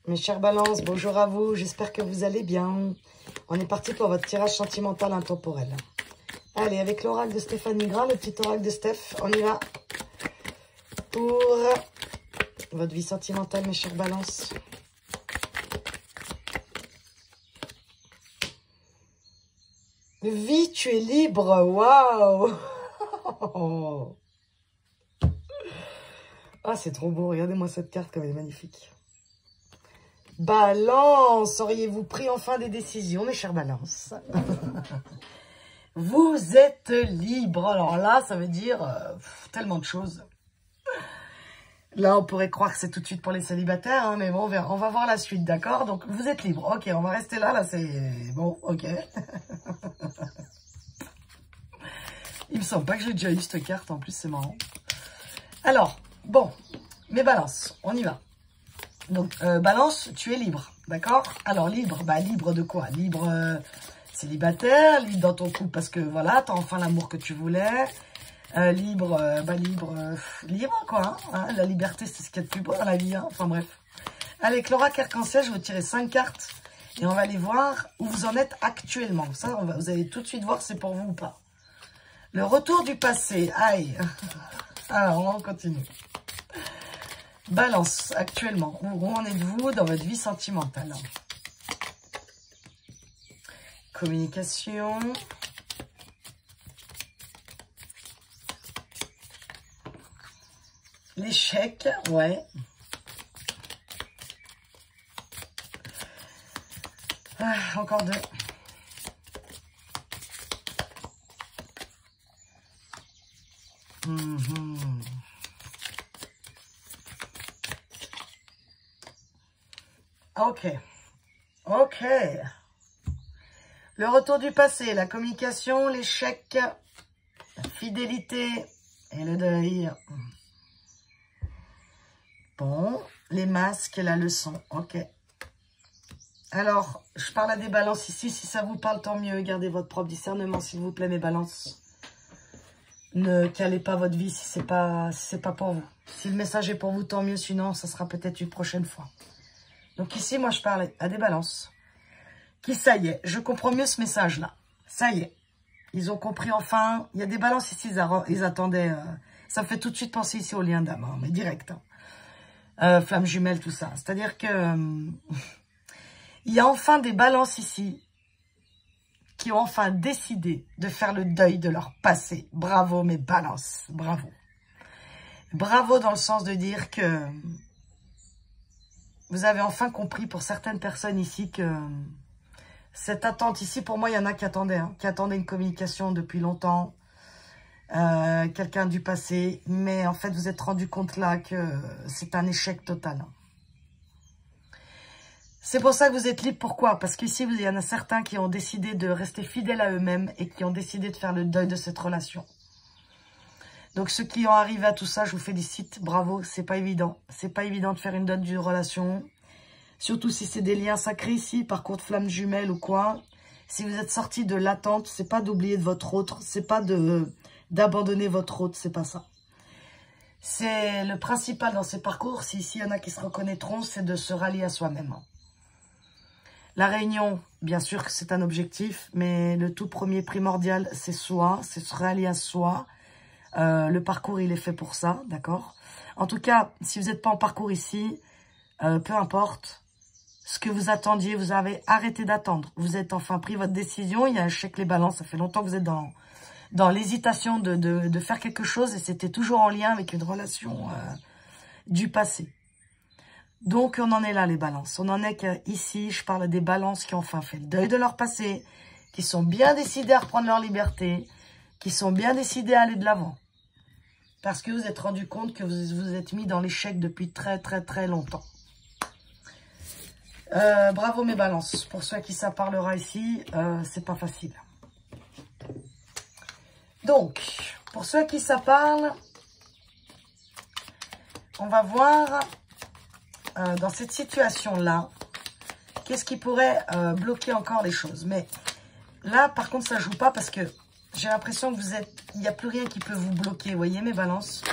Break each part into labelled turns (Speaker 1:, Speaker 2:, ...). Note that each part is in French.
Speaker 1: Mes chers balances, bonjour à vous, j'espère que vous allez bien. On est parti pour votre tirage sentimental intemporel. Allez, avec l'oracle de Stéphanie Gras, le petit oracle de Steph, on y va pour votre vie sentimentale, mes chers balances. Vie, tu es libre, waouh. Ah, c'est trop beau, regardez-moi cette carte comme elle est magnifique. Balance, auriez-vous pris enfin des décisions, mes chers balances? Vous êtes libre. Alors là, ça veut dire tellement de choses. Là, on pourrait croire que c'est tout de suite pour les célibataires, hein, mais bon, on va voir la suite, d'accord? Donc, vous êtes libre. Ok, on va rester là, c'est... Bon, ok. Il me semble pas que j'ai déjà eu cette carte, en plus, c'est marrant. Alors, bon, mes balances, on y va. Donc, balance, tu es libre, d'accord? Alors, libre, bah libre de quoi? Libre célibataire, libre dans ton couple parce que, voilà, t'as enfin l'amour que tu voulais. Libre, libre, quoi. Hein, la liberté, c'est ce qu'il y a de plus beau dans la vie, hein. Enfin, bref. Avec l'oracle arc-en-ciel, je vais tirer 5 cartes et on va aller voir où vous en êtes actuellement. Ça, vous allez tout de suite voir si c'est pour vous ou pas. Le retour du passé, aïe. Alors, on continue. Balance, actuellement, où en êtes-vous dans votre vie sentimentale? Communication. L'échec, ouais. Ah, encore deux. Ok. Ok. Le retour du passé, la communication, l'échec, la fidélité et le deuil. Bon, les masques et la leçon. Ok. Alors, je parle à des balances ici. Si ça vous parle, tant mieux. Gardez votre propre discernement, s'il vous plaît, mes balances. Ne calez pas votre vie si c'est pas pour vous. Si le message est pour vous, tant mieux. Sinon, ça sera peut-être une prochaine fois. Donc ici, moi, je parle à des balances. Qui, ça y est, je comprends mieux ce message-là. Ça y est. Ils ont compris enfin. Il y a des balances ici, ils attendaient. Ça me fait tout de suite penser ici au lien d'âme, hein, mais direct. Hein. Flamme jumelle, tout ça. C'est-à-dire que il y a enfin des balances ici qui ont enfin décidé de faire le deuil de leur passé. Bravo mes balances, bravo. Bravo dans le sens de dire que vous avez enfin compris pour certaines personnes ici que cette attente ici, pour moi, il y en a qui attendaient une communication depuis longtemps, quelqu'un du passé, mais en fait, vous êtes rendu compte là que c'est un échec total. C'est pour ça que vous êtes libre. Pourquoi? Parce qu'ici, il y en a certains qui ont décidé de rester fidèles à eux-mêmes et qui ont décidé de faire le deuil de cette relation. Donc, ceux qui ont arrivé à tout ça, je vous félicite. Bravo, c'est pas évident. C'est pas évident de faire une deuil d'une relation. Surtout si c'est des liens sacrés ici, parcours de flamme jumelle ou quoi. Si vous êtes sorti de l'attente, c'est pas d'oublier de votre autre. C'est pas d'abandonner votre autre, c'est pas ça. C'est le principal dans ces parcours, si ici il y en a qui se reconnaîtront, c'est de se rallier à soi-même. La réunion, bien sûr que c'est un objectif, mais le tout premier primordial, c'est soi, c'est se rallier à soi. Le parcours, il est fait pour ça, d'accord? En tout cas, si vous n'êtes pas en parcours ici, peu importe ce que vous attendiez, vous avez arrêté d'attendre. Vous êtes enfin pris votre décision, il y a un chèque les balances, ça fait longtemps que vous êtes dans l'hésitation de faire quelque chose et c'était toujours en lien avec une relation du passé. Donc, on en est là, les balances. On en est qu'ici, je parle des balances qui ont enfin fait le deuil de leur passé, qui sont bien décidés à reprendre leur liberté, qui sont bien décidés à aller de l'avant. Parce que vous êtes rendu compte que vous vous êtes mis dans l'échec depuis très, très, très longtemps. Bravo, mes balances. Pour ceux à qui ça parlera ici, c'est pas facile. Donc, pour ceux à qui ça parle, on va voir... dans cette situation-là, qu'est-ce qui pourrait bloquer encore les choses? Mais là, par contre, ça ne joue pas parce que j'ai l'impression que vous êtes... Il n'y a plus rien qui peut vous bloquer, vous voyez mes balances?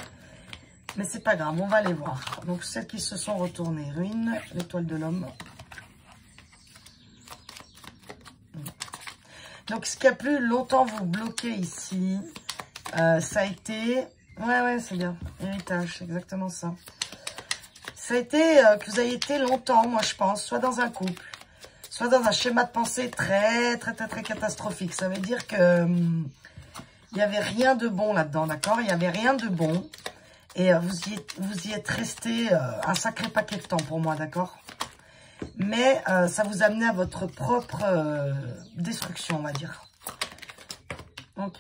Speaker 1: Mais c'est pas grave, on va les voir. Donc, celles qui se sont retournées. Ruine, l'étoile de l'homme. Donc, ce qui a plus longtemps vous bloqué ici, ça a été... Ouais, c'est bien. Héritage, c'est exactement ça. Ça a été que vous avez été longtemps, moi, je pense, soit dans un couple, soit dans un schéma de pensée très catastrophique. Ça veut dire que il n'y avait rien de bon là-dedans, d'accord? Il n'y avait rien de bon. Et vous y êtes resté un sacré paquet de temps pour moi, d'accord? Mais ça vous amenait à votre propre destruction, on va dire. Ok.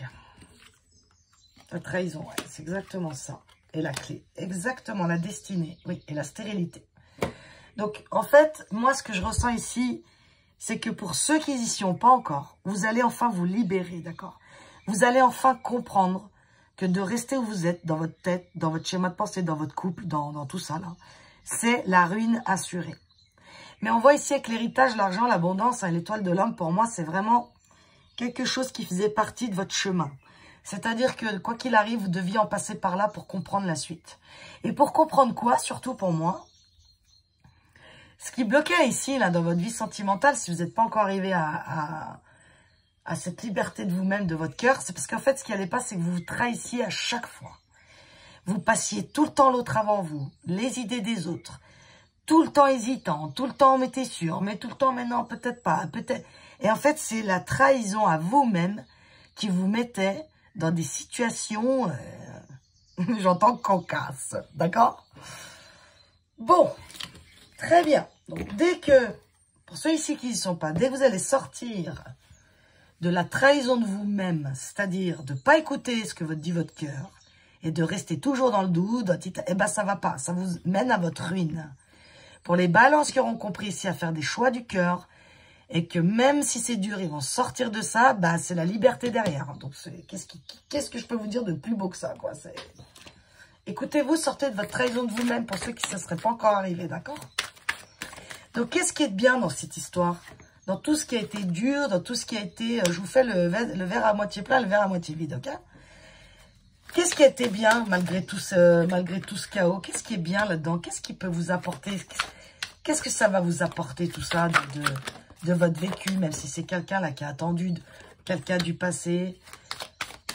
Speaker 1: La trahison, ouais, c'est exactement ça. Et la clé, exactement, la destinée, oui, et la stérilité. Donc, en fait, moi, ce que je ressens ici, c'est que pour ceux qui n'y sont pas encore, vous allez enfin vous libérer, d'accord? Vous allez enfin comprendre que de rester où vous êtes, dans votre tête, dans votre schéma de pensée, dans votre couple, dans tout ça, là, c'est la ruine assurée. Mais on voit ici avec l'héritage, l'argent, l'abondance, hein, l'étoile de l'homme, pour moi, c'est vraiment quelque chose qui faisait partie de votre chemin. C'est-à-dire que, quoi qu'il arrive, vous deviez en passer par là pour comprendre la suite. Et pour comprendre quoi, surtout pour moi, ce qui bloquait ici, là, dans votre vie sentimentale, si vous n'êtes pas encore arrivé à cette liberté de vous-même, de votre cœur, c'est parce qu'en fait, ce qui n'allait pas, c'est que vous vous trahissiez à chaque fois. Vous passiez tout le temps l'autre avant vous, les idées des autres, tout le temps hésitant, tout le temps on était sûr, mais tout le temps, mais non, peut-être pas, peut-être... Et en fait, c'est la trahison à vous-même qui vous mettait dans des situations, j'entends cocasses, d'accord? Bon, très bien. Donc, dès que, pour ceux ici qui n'y sont pas, dès que vous allez sortir de la trahison de vous-même, c'est-à-dire de ne pas écouter ce que vous dit votre cœur, et de rester toujours dans le doute, eh ben ça va pas, ça vous mène à votre ruine. Pour les balances qui auront compris ici à faire des choix du cœur, et que même si c'est dur, ils vont sortir de ça, bah c'est la liberté derrière. Donc qu'est-ce que je peux vous dire de plus beau que ça, quoi? Écoutez-vous, sortez de votre trahison de vous-même pour ceux qui ne se seraient pas encore arrivés, d'accord? Donc qu'est-ce qui est bien dans cette histoire? Dans tout ce qui a été dur, dans tout ce qui a été... je vous fais le verre à moitié plein, le verre à moitié vide, ok? Qu'est-ce qui a été bien malgré tout ce chaos? Qu'est-ce qui est bien là-dedans? Qu'est-ce qui peut vous apporter? Qu'est-ce que ça va vous apporter tout ça de votre vécu, même si c'est quelqu'un là qui a attendu quelqu'un du passé?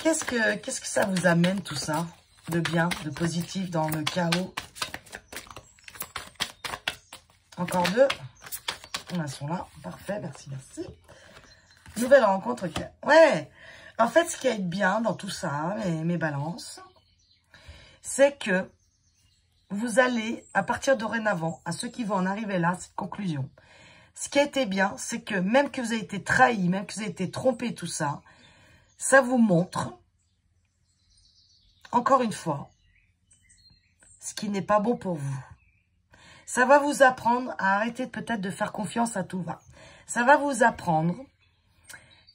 Speaker 1: Qu'est-ce que ça vous amène tout ça de bien, de positif dans le chaos? Encore deux. Elles sont là. Parfait, merci, merci. Nouvelle rencontre, ok. Ouais. En fait, ce qui est bien dans tout ça, mes balances, c'est que vous allez, à partir de dorénavant, à ceux qui vont en arriver là, cette conclusion, ce qui a été bien, c'est que même que vous avez été trahi, même que vous avez été trompé, tout ça, ça vous montre, encore une fois, ce qui n'est pas bon pour vous. Ça va vous apprendre à arrêter peut-être de faire confiance à tout va. Ça va vous apprendre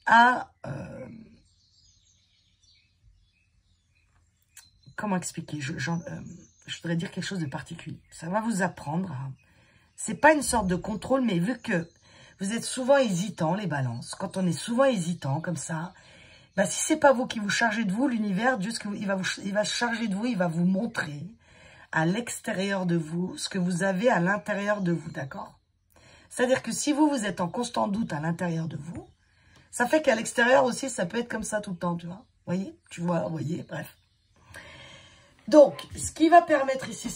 Speaker 1: à... comment expliquer? Je voudrais dire quelque chose de particulier. Ça va vous apprendre à... C'est pas une sorte de contrôle, mais vu que vous êtes souvent hésitants, les balances, quand on est souvent hésitant comme ça, bah, si c'est pas vous qui vous chargez de vous, l'univers, Dieu, il va se charger de vous, il va vous montrer à l'extérieur de vous ce que vous avez à l'intérieur de vous, d'accord? C'est-à-dire que si vous êtes en constant doute à l'intérieur de vous, ça fait qu'à l'extérieur aussi, ça peut être comme ça tout le temps, tu vois? Voyez? Tu vois, voyez, bref. Donc, ce qui va permettre ici,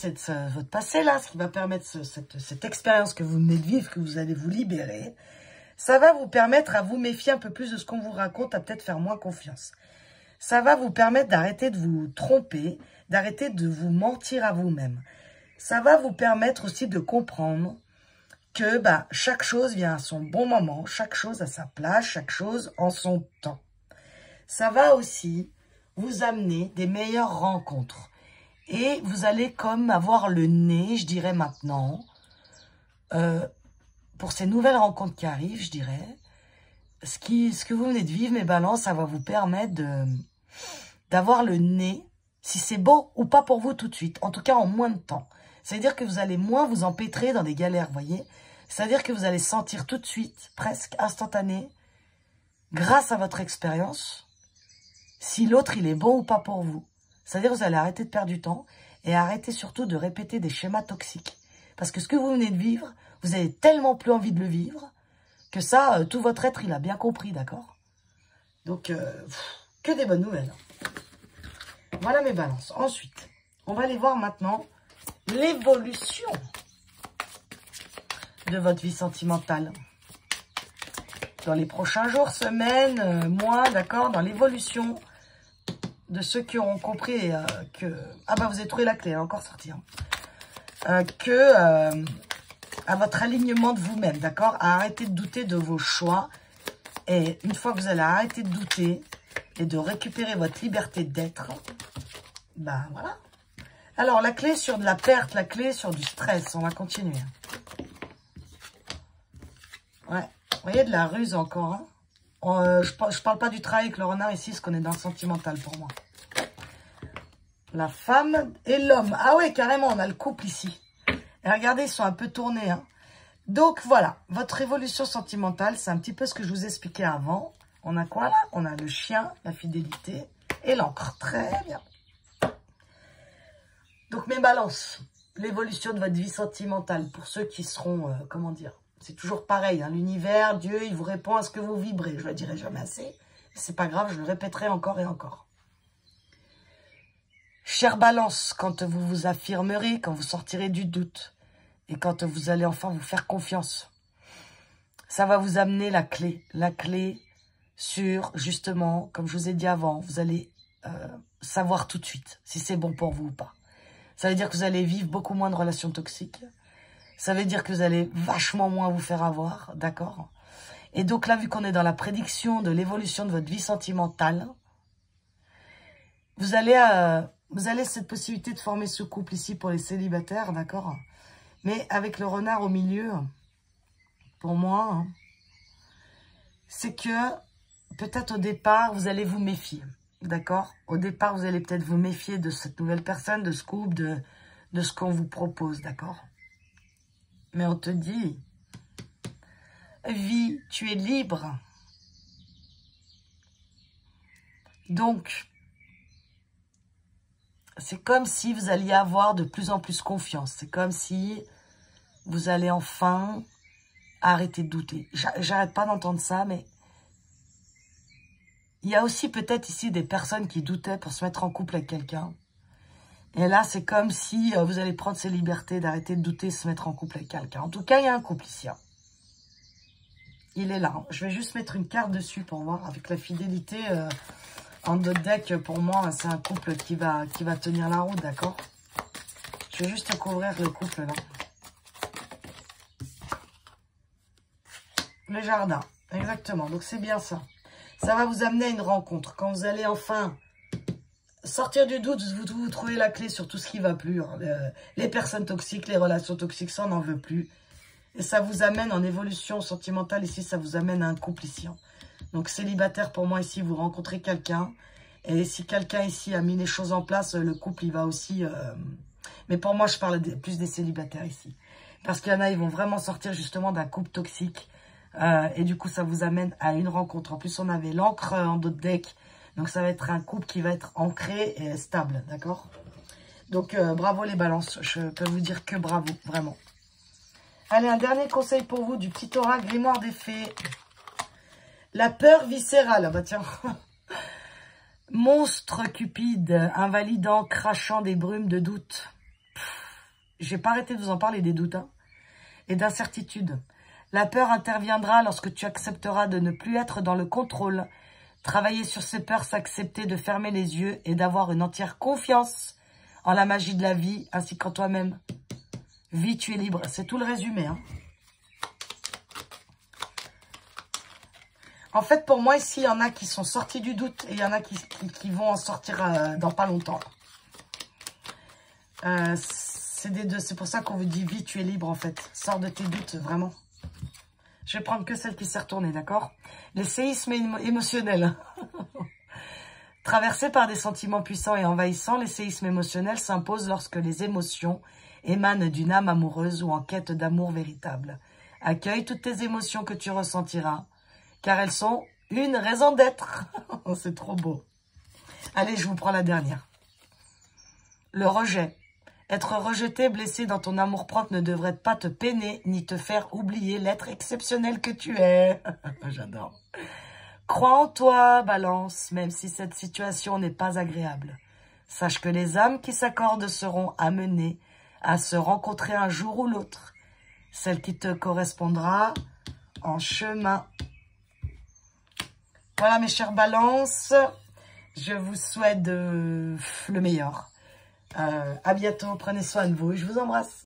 Speaker 1: votre passé là, ce qui va permettre cette expérience que vous venez de vivre, que vous allez vous libérer, ça va vous permettre à vous méfier un peu plus de ce qu'on vous raconte, à peut-être faire moins confiance. Ça va vous permettre d'arrêter de vous tromper, d'arrêter de vous mentir à vous-même. Ça va vous permettre aussi de comprendre que bah, chaque chose vient à son bon moment, chaque chose à sa place, chaque chose en son temps. Ça va aussi vous amener des meilleures rencontres. Et vous allez comme avoir le nez, je dirais maintenant, pour ces nouvelles rencontres qui arrivent, je dirais, ce que vous venez de vivre, mes balances, ça va vous permettre d'avoir le nez, si c'est bon ou pas pour vous tout de suite, en tout cas en moins de temps. C'est-à-dire que vous allez moins vous empêtrer dans des galères, vous voyez. C'est-à-dire que vous allez sentir tout de suite, presque instantané, grâce à votre expérience, si l'autre il est bon ou pas pour vous. C'est-à-dire que vous allez arrêter de perdre du temps Et arrêtez surtout de répéter des schémas toxiques. Parce que ce que vous venez de vivre, vous avez tellement plus envie de le vivre que ça, tout votre être, il a bien compris, d'accord? Donc, que des bonnes nouvelles. Voilà mes balances. Ensuite, on va aller voir maintenant l'évolution de votre vie sentimentale. Dans les prochains jours, semaines, mois, d'accord? Dans l'évolution de ceux qui auront compris que... Ah bah vous avez trouvé la clé, elle est encore sortie. Hein. À votre alignement de vous-même, d'accord? À arrêter de douter de vos choix. Et une fois que vous allez arrêter de douter et de récupérer votre liberté d'être, ben voilà. Alors, la clé sur de la perte, la clé sur du stress. On va continuer. Ouais. Vous voyez, de la ruse encore. Hein. Je parle pas du travail avec le renard ici, parce qu'on est dans le sentimental pour moi. La femme et l'homme. Ah ouais, carrément, on a le couple ici. Et regardez, ils sont un peu tournés. Hein. Donc, voilà. Votre évolution sentimentale, c'est un petit peu ce que je vous expliquais avant. On a quoi là? On a le chien, la fidélité et l'encre. Très bien. Donc, mes balances. L'évolution de votre vie sentimentale. Pour ceux qui seront, comment dire, c'est toujours pareil. Hein, l'univers, Dieu, il vous répond à ce que vous vibrez. Je le dirai jamais assez. C'est pas grave, je le répéterai encore et encore. Chère balance, quand vous vous affirmerez, quand vous sortirez du doute, et quand vous allez enfin vous faire confiance, ça va vous amener la clé sur, justement, comme je vous ai dit avant, vous allez savoir tout de suite si c'est bon pour vous ou pas. Ça veut dire que vous allez vivre beaucoup moins de relations toxiques. Ça veut dire que vous allez vachement moins vous faire avoir, d'accord? Et donc là, vu qu'on est dans la prédiction de l'évolution de votre vie sentimentale, vous allez cette possibilité de former ce couple ici pour les célibataires, d'accord? Mais avec le renard au milieu, pour moi, hein, c'est que peut-être au départ, vous allez vous méfier, d'accord? Au départ, vous allez peut-être vous méfier de cette nouvelle personne, de ce couple, de ce qu'on vous propose, d'accord? Mais on te dit, vie, tu es libre. Donc, c'est comme si vous alliez avoir de plus en plus confiance. C'est comme si vous allez enfin arrêter de douter. J'arrête pas d'entendre ça, mais il y a aussi peut-être ici des personnes qui doutaient pour se mettre en couple avec quelqu'un. Et là, c'est comme si vous allez prendre ces libertés d'arrêter de douter et se mettre en couple avec quelqu'un. En tout cas, il y a un couple ici. Hein. Il est là. Hein. Je vais juste mettre une carte dessus pour voir. Avec la fidélité en d'autres decks, pour moi, c'est un couple qui va tenir la route, d'accord? Je vais juste couvrir le couple là. Le jardin, exactement. Donc, c'est bien ça. Ça va vous amener à une rencontre. Quand vous allez enfin sortir du doute, vous trouvez la clé sur tout ce qui va plus. Hein. Les personnes toxiques, les relations toxiques, ça, on n'en veut plus. Et ça vous amène en évolution sentimentale. Ici, ça vous amène à un couple ici. Hein. Donc, célibataire, pour moi, ici, vous rencontrez quelqu'un. Et si quelqu'un ici a mis les choses en place, le couple, il va aussi... Mais pour moi, je parle plus des célibataires ici. Parce qu'il y en a, ils vont vraiment sortir justement d'un couple toxique. Et du coup, ça vous amène à une rencontre. En plus, on avait l'encre en d'autres decks. Donc, ça va être un couple qui va être ancré et stable, d'accord? Donc, bravo les balances. Je peux vous dire que bravo, vraiment. Allez, un dernier conseil pour vous du petit oracle grimoire des fées. La peur viscérale. Ah bah tiens. Monstre cupide, invalidant, crachant des brumes de doute. J'ai pas arrêté de vous en parler des doutes, hein, et d'incertitude. La peur interviendra lorsque tu accepteras de ne plus être dans le contrôle. Travailler sur ces peurs, s'accepter de fermer les yeux et d'avoir une entière confiance en la magie de la vie ainsi qu'en toi-même. Vie, tu es libre. C'est tout le résumé. Hein. En fait, pour moi, ici, il y en a qui sont sortis du doute et il y en a qui vont en sortir dans pas longtemps. C'est des deux. C'est pour ça qu'on vous dit vie, tu es libre, en fait. Sors de tes doutes, vraiment. Je vais prendre que celle qui s'est retournée, d'accord? Les séismes émotionnels. Traversés par des sentiments puissants et envahissants, les séismes émotionnels s'imposent lorsque les émotions émanent d'une âme amoureuse ou en quête d'amour véritable. Accueille toutes tes émotions que tu ressentiras, car elles sont une raison d'être. C'est trop beau. Allez, je vous prends la dernière. Le rejet. Être rejeté, blessé dans ton amour-propre ne devrait pas te peiner, ni te faire oublier l'être exceptionnel que tu es. J'adore. Crois en toi, Balance, même si cette situation n'est pas agréable. Sache que les âmes qui s'accordent seront amenées à se rencontrer un jour ou l'autre. Celle qui te correspondra en chemin. Voilà mes chers balances, je vous souhaite le meilleur. À bientôt, prenez soin de vous et je vous embrasse.